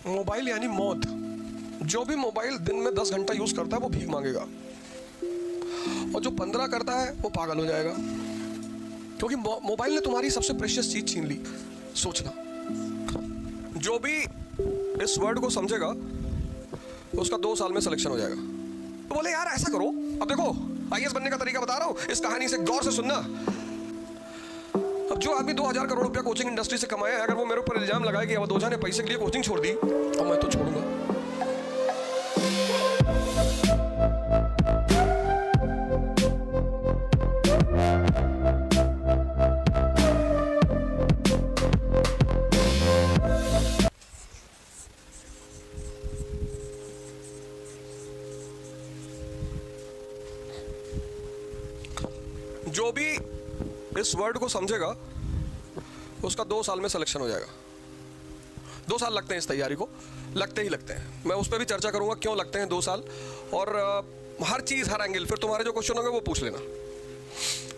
Mobile यानी मौत। जो भी मोबाइल दिन में 10 घंटा यूज करता है वो भीख मांगेगा, और जो 15 करता है वो पागल हो जाएगा, क्योंकि मोबाइल ने तुम्हारी सबसे प्रेशियस चीज छीन ली। सोचना, जो भी इस वर्ड को समझेगा उसका 2 साल में सिलेक्शन हो जाएगा। तो बोले यार ऐसा करो, अब देखो आईएएस बनने का तरीका बता रहा हूं, इस कहानी से गौर से सुनना। अब जो आदमी 2000 करोड़ रुपया कोचिंग इंडस्ट्री से कमाया है, अगर वो मेरे ऊपर इल्जाम लगाए कि अवध ओझा ने पैसे के लिए कोचिंग छोड़ दी, तो मैं तो छोड़ूंगा। जो भी इस वर्ड को समझेगा उसका 2 साल में सिलेक्शन हो जाएगा। 2 साल लगते हैं इस तैयारी को, लगते ही लगते हैं। मैं उस पर भी चर्चा करूंगा क्यों लगते हैं 2 साल, और हर चीज हर एंगल, फिर तुम्हारे जो क्वेश्चन होंगे वो पूछ लेना।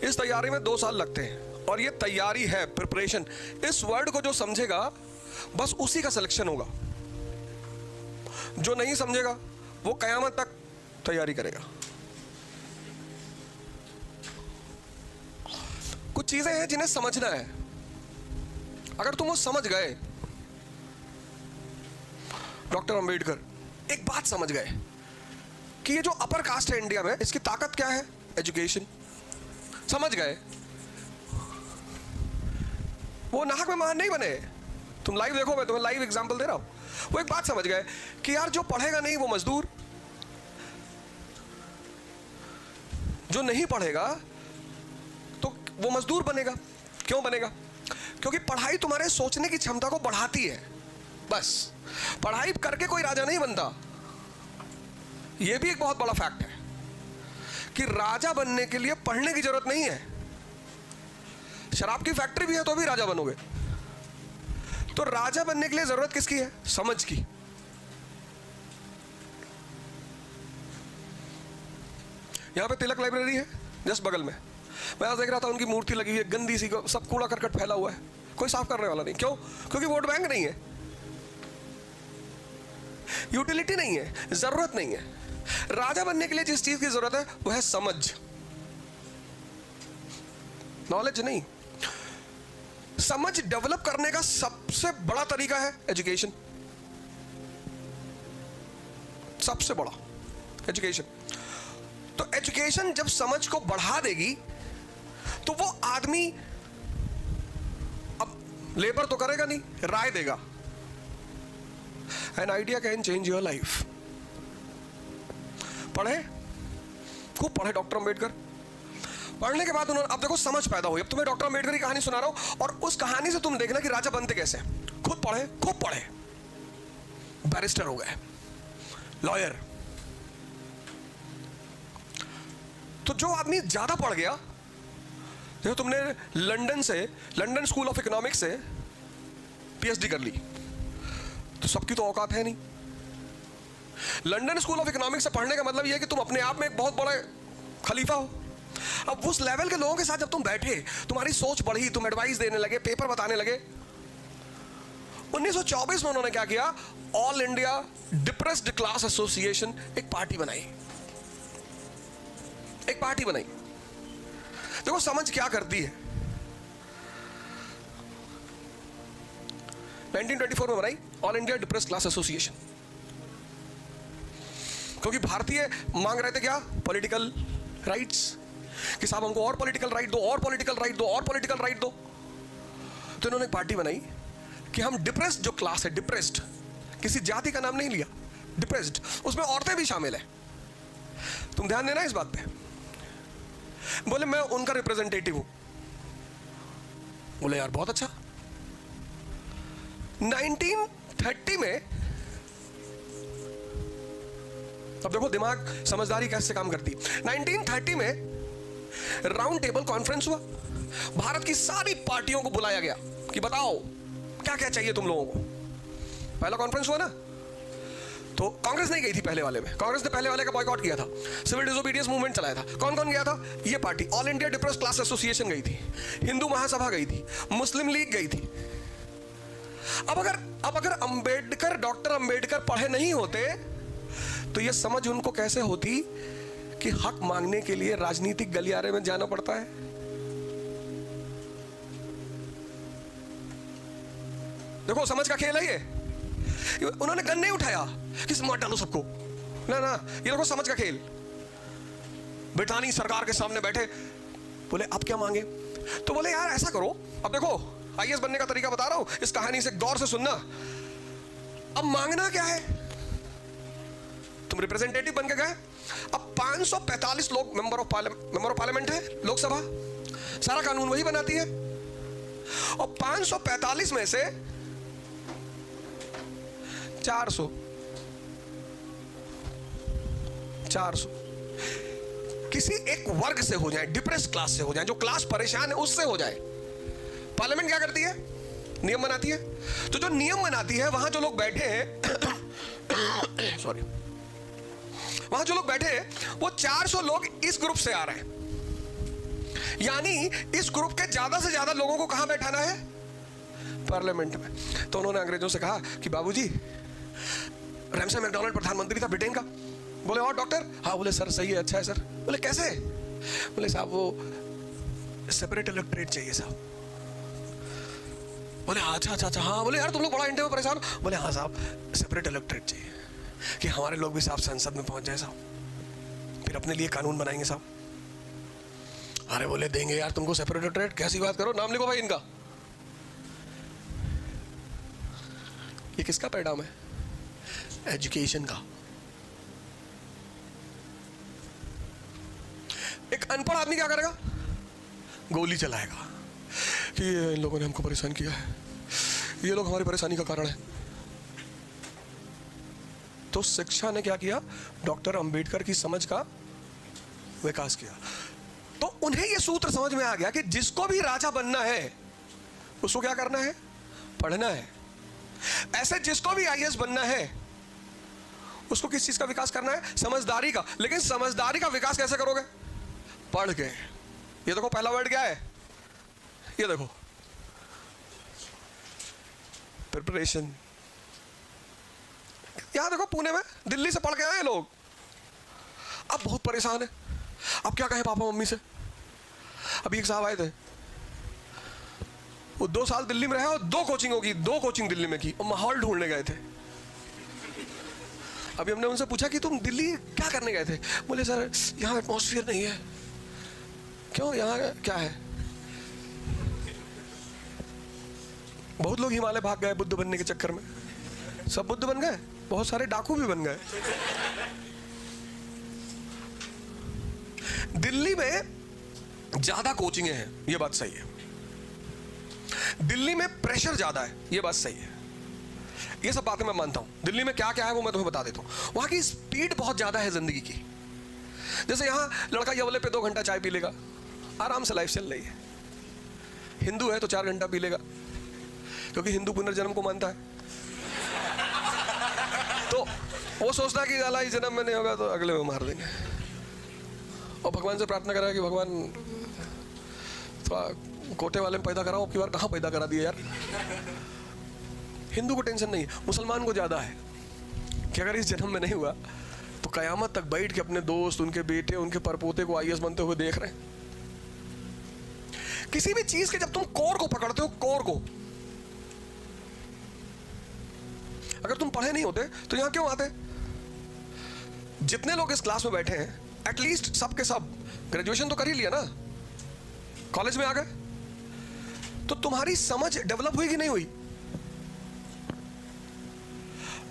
इस तैयारी में 2 साल लगते हैं, और ये तैयारी है, प्रिपरेशन। इस वर्ड को जो समझेगा बस उसी का सिलेक्शन होगा, जो नहीं समझेगा वो कयामत तक तैयारी करेगा। कुछ चीजें हैं जिन्हें समझना है, अगर तुम वो समझ गए, डॉक्टर अंबेडकर एक बात समझ गए कि ये जो अपर कास्ट है इंडिया में, इसकी ताकत क्या है? एजुकेशन। समझ गए, वो नाहक में महान नहीं बने। तुम लाइव देखो, मैं तुम्हें लाइव एग्जांपल दे रहा हूं। वो एक बात समझ गए कि यार जो पढ़ेगा नहीं वो मजदूर, जो नहीं पढ़ेगा तो वो मजदूर बनेगा। क्यों बनेगा? क्योंकि पढ़ाई तुम्हारे सोचने की क्षमता को बढ़ाती है। बस पढ़ाई करके कोई राजा नहीं बनता। यह भी एक बहुत बड़ा फैक्ट है कि राजा बनने के लिए पढ़ने की जरूरत नहीं है। शराब की फैक्ट्री भी है तो भी राजा बनोगे। तो राजा बनने के लिए जरूरत किसकी है? समझ की। यहां पे तिलक लाइब्रेरी है जस्ट बगल में। मैं आज देख रहा था उनकी मूर्ति लगी हुई है, गंदी सी, सब कूड़ा करकट फैला हुआ है, कोई साफ करने वाला नहीं। क्यों? क्योंकि वोट बैंक नहीं है, यूटिलिटी नहीं है, जरूरत नहीं है। राजा बनने के लिए जिस चीज की जरूरत है वो है समझ, नॉलेज नहीं। समझ डेवलप करने का सबसे बड़ा तरीका है एजुकेशन। सबसे बड़ा एजुकेशन। तो एजुकेशन जब समझ को बढ़ा देगी तो वो आदमी अब लेबर तो करेगा नहीं, राय देगा। An idea can change your life. पढ़े, खूब पढ़े डॉक्टर अंबेडकर। पढ़ने के बाद उन्होंने, अब देखो समझ पैदा हुई। अब तुम्हें डॉक्टर अंबेडकर की कहानी सुना रहा हूं, और उस कहानी से तुम देखना कि राजा बनते कैसे। खुद पढ़े, खूब पढ़े, बैरिस्टर हो गए, लॉयर। तो जो आदमी ज्यादा पढ़ गया, देखो तुमने लंदन स्कूल ऑफ इकोनॉमिक्स से पीएचडी कर ली, तो सबकी तो औकात है नहीं। लंदन स्कूल ऑफ इकोनॉमिक्स से पढ़ने का मतलब यह है कि तुम अपने आप में एक बहुत बड़ा खलीफा हो। अब उस लेवल के लोगों के साथ जब तुम बैठे, तुम्हारी सोच बढ़ी, तुम एडवाइस देने लगे, पेपर बताने लगे। 1924 में उन्होंने क्या किया? All India depressed class association एक पार्टी बनाई। एक पार्टी बनाई। देखो समझ क्या करती है। 1924 में बनाई all India depressed class association, क्योंकि भारतीय मांग रहे थे क्या? पॉलिटिकल राइट्स, कि साहब हमको और पॉलिटिकल राइट दो, और पॉलिटिकल राइट दो, और पॉलिटिकल राइट दो। तो इन्होंने एक पार्टी बनाई कि हम डिप्रेस्ड जो क्लास है, डिप्रेस्ड, किसी जाति का नाम नहीं लिया, डिप्रेस्ड, उसमें औरतें भी शामिल है। तुम ध्यान देना इस बात पे। बोले मैं उनका रिप्रेजेंटेटिव हूं। बोले यार बहुत अच्छा। 1930 में, अब देखो दिमाग, समझदारी कैसे काम करती है। 1930 में राउंड टेबल कॉन्फ्रेंस हुआ। भारत की सारी पार्टियों को बुलाया गया कि बताओ क्या क्या चाहिए तुम लोगों को। पहला कॉन्फ्रेंस हुआ ना, तो कांग्रेस नहीं गई थी पहले वाले में। कांग्रेस ने पहले वाले का बॉयकॉट किया था, सिविल डिसोबीडियंस मूवमेंट चलाया था। कौन कौन गया था? ये party all India depressed class association गई थी, हिंदू महासभा गई थी, मुस्लिम लीग गई थी। अब अगर अंबेडकर, डॉक्टर अंबेडकर पढ़े नहीं होते तो यह समझ उनको कैसे होती कि हक मांगने के लिए राजनीतिक गलियारे में जाना पड़ता है। देखो समझ का खेल है ये। उन्होंने गन नहीं उठाया कि मार डालो सबको, ना ना, ये देखो समझ का खेल। ब्रिटानी सरकार के सामने बैठे, बोले आप क्या मांगे? तो बोले यार ऐसा करो, अब देखो आईएएस बनने का तरीका बता रहा हूं, इस कहानी से गौर से सुनना। अब मांगना क्या है? तुम रिप्रेजेंटेटिव बन के गए, अब 545 लोग मेंबर ऑफ पार्लियामेंट है, लोकसभा, सारा कानून वही बनाती है, और 545 में से 400 किसी एक वर्ग से हो जाए, डिप्रेस क्लास से हो जाए, जो क्लास परेशान है उससे हो जाए। पार्लियामेंट क्या करती है? नियम बनाती है। तो जो नियम बनाती है, वहां जो लोग बैठे हैं सॉरी, वहां जो लोग बैठे हैं वो 400 लोग इस ग्रुप से आ रहे हैं, यानी इस ग्रुप के ज्यादा से ज्यादा लोगों को कहां बैठाना है? पार्लियामेंट में। तो उन्होंने अंग्रेजों से कहा कि बाबूजी, रैमसे मैकडॉनल्ड प्रधानमंत्री था ब्रिटेन का। बोले और डॉक्टर? हाँ। बोले सर सही है, अच्छा है सर। बोले कैसे? बोले साहब वो सेपरेट इलेक्टोरेट चाहिए साहब। बोले अच्छा अच्छा अच्छा, हाँ। बोले यार तुम लोग बड़ा इंडिया में परेशान। बोले हाँ साहब, सेपरेट इलेक्टोरेट चाहिए कि हमारे लोग भी साहब संसद में पहुंच जाए साहब, फिर अपने लिए कानून बनाएंगे साहब। अरे बोले देंगे यार तुमको सेपरेट इलेक्टोरेट, कैसी बात करो, नाम लिखो भाई इनका। ये किसका परिणाम है? एजुकेशन का। एक अनपढ़ आदमी क्या करेगा? गोली चलाएगा कि ये इन लोगों ने हमको परेशान किया है, ये लोग हमारी परेशानी का कारण है। तो शिक्षा ने क्या किया? डॉक्टर अंबेडकर की समझ का विकास किया। तो उन्हें यह सूत्र समझ में आ गया कि जिसको भी राजा बनना है उसको क्या करना है? पढ़ना है। ऐसे जिसको भी आईएएस बनना है उसको किस चीज का विकास करना है? समझदारी का। लेकिन समझदारी का विकास कैसे करोगे? पढ़ के। ये देखो पहला वर्ड क्या है? ये देखो प्रिपरेशन। यहां देखो पुणे में, दिल्ली से पढ़ के आए लोग, अब बहुत परेशान है। अब क्या कहें पापा मम्मी से? अभी एक साहब आए थे, वो 2 साल दिल्ली में रहे और 2 कोचिंग होगी, 2 कोचिंग दिल्ली में की, और माहौल ढूंढने गए थे। अभी हमने उनसे पूछा कि तुम दिल्ली क्या करने गए थे? बोले सर यहाँ एटमॉस्फेयर नहीं है। क्यों, यहाँ क्या है? बहुत लोग हिमालय भाग गए बुद्ध बनने के चक्कर में, सब बुद्ध बन गए, बहुत सारे डाकू भी बन गए। दिल्ली में ज्यादा कोचिंगें हैं, यह बात सही है। दिल्ली में प्रेशर ज्यादा है, यह बात सही है। ये सब बातें मैं मानता हूं। दिल्ली में क्या क्या है वो मैं तुम्हें बता देता हूं। वहां की स्पीड बहुत ज्यादा है जिंदगी की। जैसे यहां लड़का यवले पे 2 घंटा चाय पी लेगा, आराम से लाइफ चल रही है। हिंदू है तो 4 घंटा पी लेगा, क्योंकि हिंदू पुनर्जन्म को मानता है। तो वो सोचता है कि साला इस जन्म में नहीं होगा तो अगले में मार देंगे, और भगवान से प्रार्थना करा कि भगवान थोड़ा कोटे वाले में पैदा कराओ, अब की बार कहाँ पैदा करा दिया यार। हिंदू को टेंशन नहीं है, मुसलमान को ज्यादा है कि अगर इस जन्म में नहीं हुआ तो कयामत तक बैठ के अपने दोस्त, उनके बेटे, उनके परपोते को आईएएस बनते हुए देख रहे हैं। किसी भी चीज के जब तुम कोर को पकड़ते हो, कोर को, अगर तुम पढ़े नहीं होते तो यहां क्यों आते? जितने लोग इस क्लास में बैठे हैं, एटलीस्ट सब के सब ग्रेजुएशन तो कर ही लिया ना, कॉलेज में आ गए, तो तुम्हारी समझ डेवलप हुई कि नहीं हुई?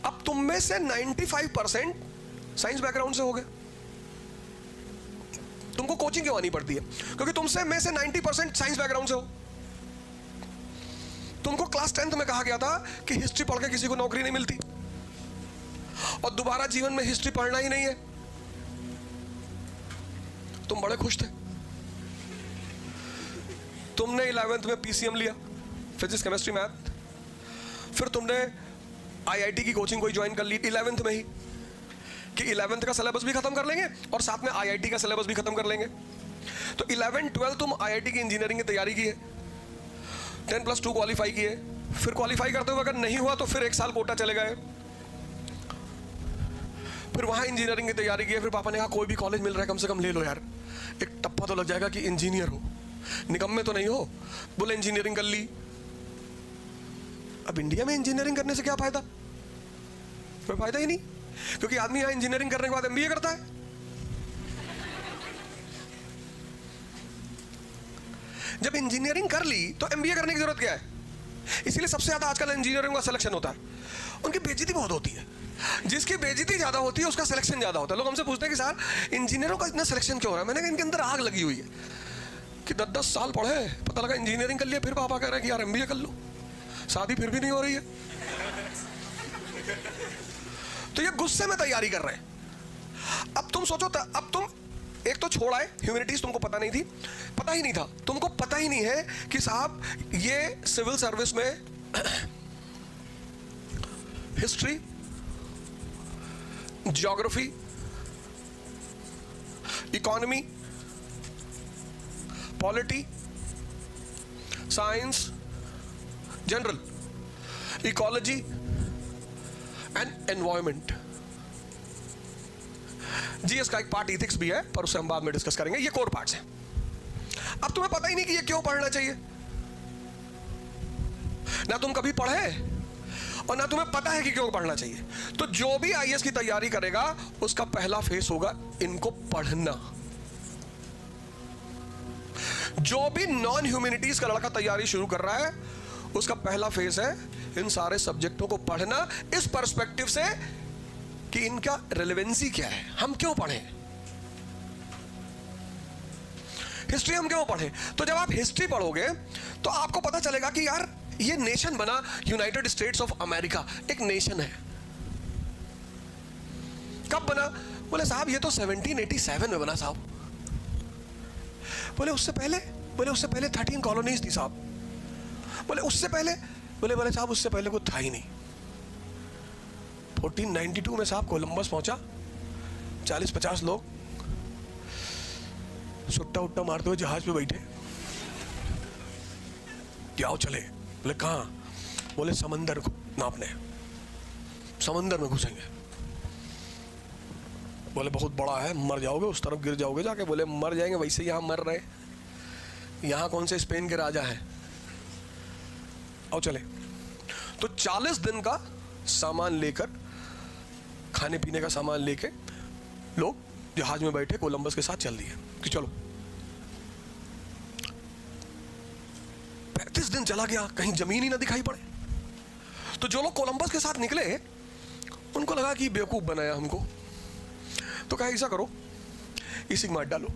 अब तुम में से 95% साइंस बैकग्राउंड से हो गए। तुमको कोचिंग क्यों आनी पड़ती है? क्योंकि तुमसे में से 90% साइंस बैकग्राउंड से हो। तुमको क्लास 10th में कहा गया था कि हिस्ट्री पढ़ के किसी को नौकरी नहीं मिलती, और दोबारा जीवन में हिस्ट्री पढ़ना ही नहीं है। तुम बड़े खुश थे। तुमने 11th में पीसीएम लिया, फिजिक्स केमिस्ट्री मैथ, फिर तुमने आईआईटी की कोचिंग कोई ज्वाइन कर ली 11th में ही, कि 11th का सिलेबस भी खत्म कर लेंगे और साथ में आईआईटी का सिलेबस भी खत्म कर लेंगे। तो 11 12 तुम आईआईटी की इंजीनियरिंग की तैयारी की है, 10+2 क्वालिफाई किए, फिर क्वालिफाई करते हुए अगर नहीं हुआ तो फिर 1 साल कोटा चले गए, फिर वहां इंजीनियरिंग की तैयारी की। फिर पापा ने कहा कोई भी कॉलेज मिल रहा है कम से कम ले लो यार, एक टप्पा तो लग जाएगा कि इंजीनियर हो, निकम्मे तो नहीं हो। बोले इंजीनियरिंग कर ली। अब इंडिया में इंजीनियरिंग करने से क्या फायदा? कोई फायदा ही नहीं, क्योंकि आदमी यहां इंजीनियरिंग करने के बाद एमबीए करता है। जब इंजीनियरिंग कर ली तो एमबीए करने की जरूरत क्या है? इसीलिए सबसे ज्यादा आजकल इंजीनियरिंग का सिलेक्शन होता है। उनकी बेइज्जती बहुत होती है, जिसकी बेइज्जती ज्यादा होती है उसका सिलेक्शन ज्यादा होता है। लोग हमसे पूछते हैं कि सर इंजीनियरों का इतना सिलेक्शन क्यों हो रहा है? मैंने कहा इनके अंदर आग लगी हुई है कि 10-10 साल पढ़े, पता लगा इंजीनियरिंग कर लिया, फिर पापा कह रहे हैं कि यार एमबीए कर लो, शादी फिर भी नहीं हो रही है। तो ये गुस्से में तैयारी कर रहे हैं। अब तुम सोचो, अब तुम एक तो छोड़ आए ह्यूमैनिटीज, तुमको पता नहीं थी, पता ही नहीं था, तुमको पता ही नहीं है कि साहब ये सिविल सर्विस में history, geography, economy, polity, science, general, ecology and environment. GS का एक पार्ट इथिक्स भी है, पर उसे हम बाद में डिस्कस करेंगे। ये कोर पार्ट्स हैं। अब तुम्हें पता ही नहीं कि ये क्यों पढ़ना चाहिए, ना तुम कभी पढ़े और ना तुम्हें पता है कि क्यों पढ़ना चाहिए। तो जो भी आईएएस की तैयारी करेगा उसका पहला फेस होगा इनको पढ़ना। जो भी नॉन ह्यूमैनिटीज का लड़का तैयारी शुरू कर रहा है उसका पहला फेस है इन सारे सब्जेक्टों को पढ़ना, इस पर्सपेक्टिव से कि इनका रेलेवेंसी क्या है, हम क्यों पढ़ें। हिस्ट्री हम क्यों पढ़ें? तो जब आप हिस्ट्री पढ़ोगे तो आपको पता चलेगा कि यार ये नेशन बना, यूनाइटेड स्टेट्स ऑफ अमेरिका एक नेशन है। कब बना? बोले साहब ये तो 1787 में बना साहब। बोले उससे पहले? बोले उससे पहले 13 कॉलोनीज थी साहब। बोले उससे पहले? बोले साहब उससे पहले कुछ था ही नहीं। 1492 में साहब कोलंबस पहुंचा, 40-50 लोग सुट्टा उट्टा मारते हुए जहाज पे बैठे, जाओ चले। बोले कहां? बोले समंदर को नापने, समंदर में घुसेंगे। बोले बहुत बड़ा है, मर जाओगे, उस तरफ गिर जाओगे जाके। बोले मर जाएंगे, वैसे यहां मर रहे, यहां कौन से स्पेन के राजा हैं, आओ चले। तो 40 दिन का सामान लेकर, खाने पीने का सामान लेके लोग जहाज में बैठे कोलंबस के साथ चल दिए कि चलो। 35 दिन चला गया, कहीं जमीन ही ना दिखाई पड़े। तो जो लोग कोलंबस के साथ निकले उनको लगा कि बेवकूफ बनाया हमको, तो कहा ऐसा करो इसी मार डालो,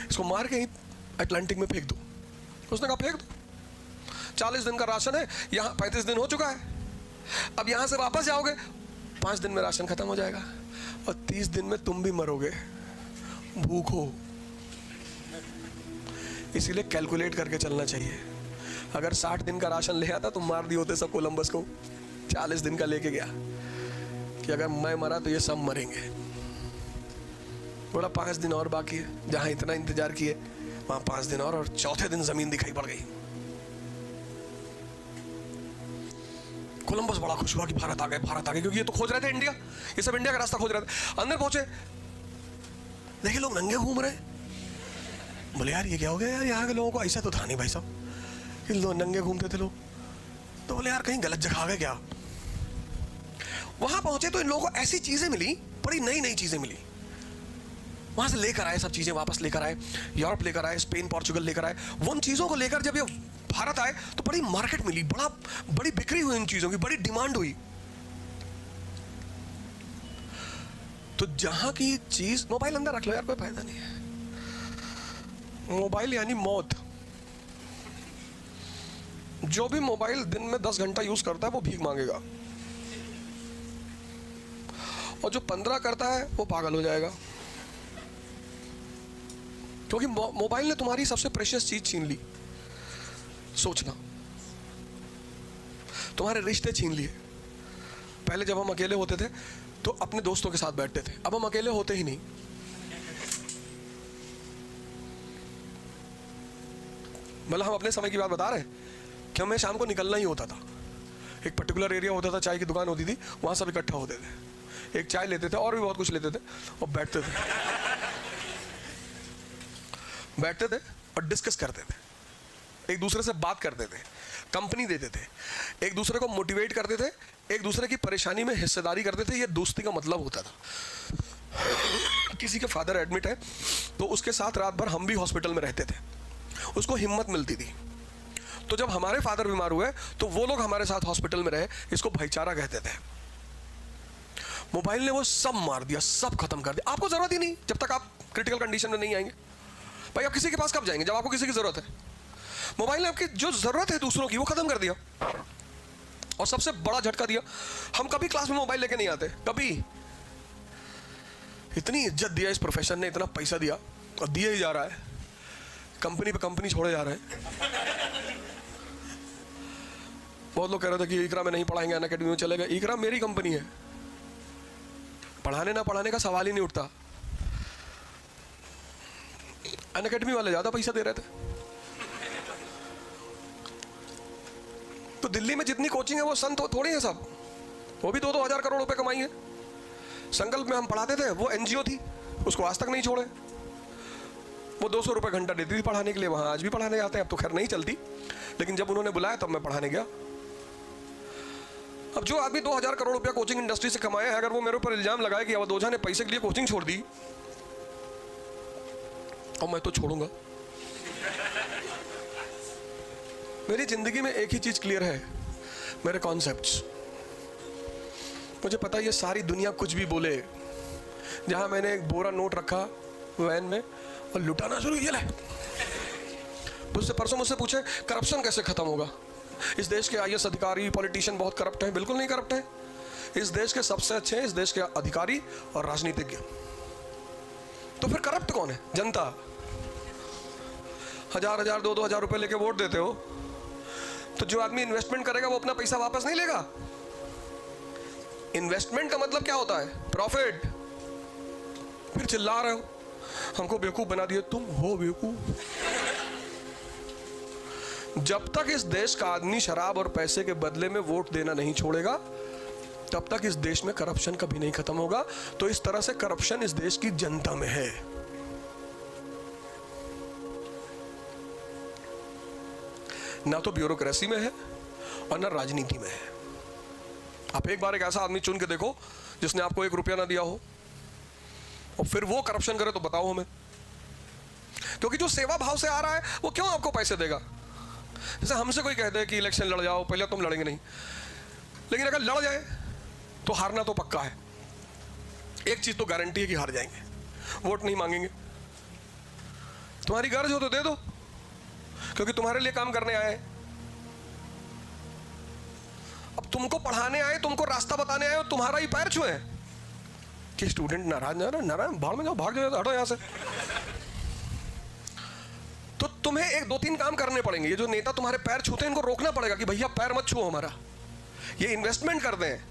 इसको मार के अटलांटिक में फेंक दो। उसने कहा फेंक दो, 40 दिन का राशन है, यहां 35 दिन हो चुका है, अब यहां से वापस जाओगे 5 दिन में राशन खत्म हो जाएगा और 30 दिन में तुम भी मरोगे भूखो। इसीलिए कैलकुलेट करके चलना चाहिए। अगर 60 दिन का राशन ले आता तो मार दिए होते सब कोलंबस को। 40 दिन का लेके गया कि अगर मैं मरा तो ये सब मरेंगे। बोला 5 दिन और बाकी है, जहां इतना इंतजार किए वहां 5 दिन और चौथे दिन जमीन दिखाई पड़ गई। कोलंबस बड़ा खुश हुआ कि भारत आ गए, भारत आ गए, क्योंकि ये तो खोज रहे थे इंडिया, ये सब इंडिया का रास्ता खोज रहे थे। अंदर पहुंचे, देखिए लोग नंगे घूम रहे। बोले यार ये क्या हो गया यार, यहाँ के लोगों को ऐसा तो था नहीं भाई साहब कि लोग नंगे घूमते थे लोग। तो बोले यार कहीं गलत जगह आ गए क्या। वहां पहुंचे तो इन लोगों को ऐसी चीजें मिली, बड़ी नई नई चीजें मिली। वहां से लेकर आए सब चीजें, वापस लेकर आए, यूरोप लेकर आए, स्पेन पोर्चुगल लेकर आए। वो उन चीजों को लेकर जब ये भारत आए तो बड़ी मार्केट मिली, बड़ी बिक्री हुई इन चीजों की, बड़ी डिमांड हुई। तो जहां की चीज, मोबाइल अंदर रख लो यार, कोई फायदा नहीं है। मोबाइल यानी मौत। जो भी मोबाइल दिन में 10 घंटा यूज करता है वो भीख मांगेगा, और जो 15 करता है वो पागल हो जाएगा, क्योंकि मोबाइल ने तुम्हारी सबसे प्रेशियस चीज छीन ली। सोचना, तुम्हारे रिश्ते छीन लिए। पहले जब हम अकेले होते थे तो अपने दोस्तों के साथ बैठते थे, अब हम अकेले होते ही नहीं। मतलब हम अपने समय की बात बता रहे हैं तो हमें शाम को निकलना ही होता था। एक पर्टिकुलर एरिया होता था, चाय की दुकान होती थी, वहाँ सब इकट्ठा होते थे, एक चाय लेते थे और भी बहुत कुछ लेते थे और बैठते थे और डिस्कस करते थे, एक दूसरे से बात करते थे, कंपनी देते थे, एक दूसरे को मोटिवेट करते थे, एक दूसरे की परेशानी में हिस्सेदारी करते थे। ये दोस्ती का मतलब होता था। किसी के फादर एडमिट है तो उसके साथ रात भर हम भी हॉस्पिटल में रहते थे, उसको हिम्मत मिलती थी। तो जब हमारे फादर बीमार हुए तो वो लोग हमारे साथ हॉस्पिटल में रहे, इसको भाईचारा कहते थे। मोबाइल ने वो सब मार दिया, सब खत्म कर दिया। आपको जरूरत ही नहीं जब तक आप क्रिटिकल कंडीशन में नहीं आएंगे। भाई आप किसी के पास कब जाएंगे? जब आपको किसी की जरूरत है। मोबाइल ने आपकी जो जरूरत है दूसरों की वो खत्म कर दिया। और सबसे बड़ा झटका दिया, हम कभी क्लास में मोबाइल लेके नहीं आते, कभी। इतनी इज्जत दिया इस प्रोफेशन ने, इतना पैसा दिया और दिया ही जा रहा है, कंपनी पे कंपनी छोड़े जा रहे हैं। बहुत लोग कह रहे थे कि इकरा में नहीं पढ़ाएंगे, अनअकैडमी में चलेगा। इकरा मेरी कंपनी है, पढ़ाने ना पढ़ाने का सवाल ही नहीं उठता। अनअकैडमी वाले ज्यादा पैसा दे रहे थे। तो दिल्ली में जितनी कोचिंग है वो संत थोड़ी है सब, वो भी 2-2 हजार करोड़ रुपए कमाई है। संकल्प में हम पढ़ाते थे, वो एनजीओ थी, उसको आज तक नहीं छोड़े। वो 200 रुपए घंटा देती थी पढ़ाने के लिए, वहां आज भी पढ़ाने आते हैं। अब तो खैर नहीं चलती, लेकिन जब उन्होंने बुलाया तब मैं पढ़ाने गया। अब जो आदमी 2000 करोड़ रुपया कोचिंग इंडस्ट्री से कमाया है, अगर वो मेरे ऊपर इल्जाम लगाए कि अवधोजा ने पैसे के लिए कोचिंग छोड़ दी, और मैं तो छोड़ूंगा। मेरी जिंदगी में एक ही चीज क्लियर है, मेरे कॉन्सेप्ट्स। मुझे पता है ये सारी दुनिया कुछ भी बोले, जहां मैंने एक बोरा नोट रखा वैन में और लुटाना शुरू किया। उससे परसों मुझसे पूछे करप्शन कैसे खत्म होगा? इस देश के आईएएस अधिकारी, पॉलिटिशियन बहुत करप्ट हैं। बिल्कुल नहीं करप्ट है। इस देश के सबसे अच्छे हैं इस देश के अधिकारी और राजनीतिज्ञ। तो फिर करप्ट कौन है? जनता। 1000-1000, 2-2 हजार रुपए लेके वोट देते हो, तो जो आदमी इन्वेस्टमेंट करेगा वो अपना पैसा वापस नहीं लेगा। इन्वेस्टमेंट का मतलब क्या होता है? प्रॉफिट। फिर चिल्ला रहे हो हमको बेवकूफ बना दिए। तुम हो बेवकूफ। जब तक इस देश का आदमी शराब और पैसे के बदले में वोट देना नहीं छोड़ेगा, तब तक इस देश में करप्शन कभी नहीं खत्म होगा। तो इस तरह से करप्शन इस देश की जनता में है। ना तो ब्यूरोक्रेसी में है और ना राजनीति में है। आप एक बार एक ऐसा आदमी चुन के देखो जिसने आपको 1 रुपया ना दिया हो, और फिर वो करप्शन करे तो बताओ हमें। क्योंकि जो सेवा भाव से आ रहा है वो क्यों आपको पैसे देगा? जैसे हमसे कोई कहते हैं कि इलेक्शन लड़ जाओ, पहले तुम लड़ेंगे नहीं, लेकिन अगर लड़ जाए तो हारना तो पक्का है। एक चीज तो गारंटी है कि हार जाएंगे, वोट नहीं मांगेंगे। तुम्हारी गर्ज हो तो दे दो, क्योंकि तुम्हारे लिए काम करने आए। अब तुमको पढ़ाने आए, तुमको रास्ता बताने आए, तुम्हारा ही पैर छुए कि स्टूडेंट नाराज भाड़ में जाओ, भाग जाओ, हटो यहां से। तो तुम्हें 1-2-3 काम करने पड़ेंगे। ये जो नेता तुम्हारे पैर छूते हैं इनको रोकना पड़ेगा कि भैया पैर मत छुओ हमारा। ये इन्वेस्टमेंट करते हैं,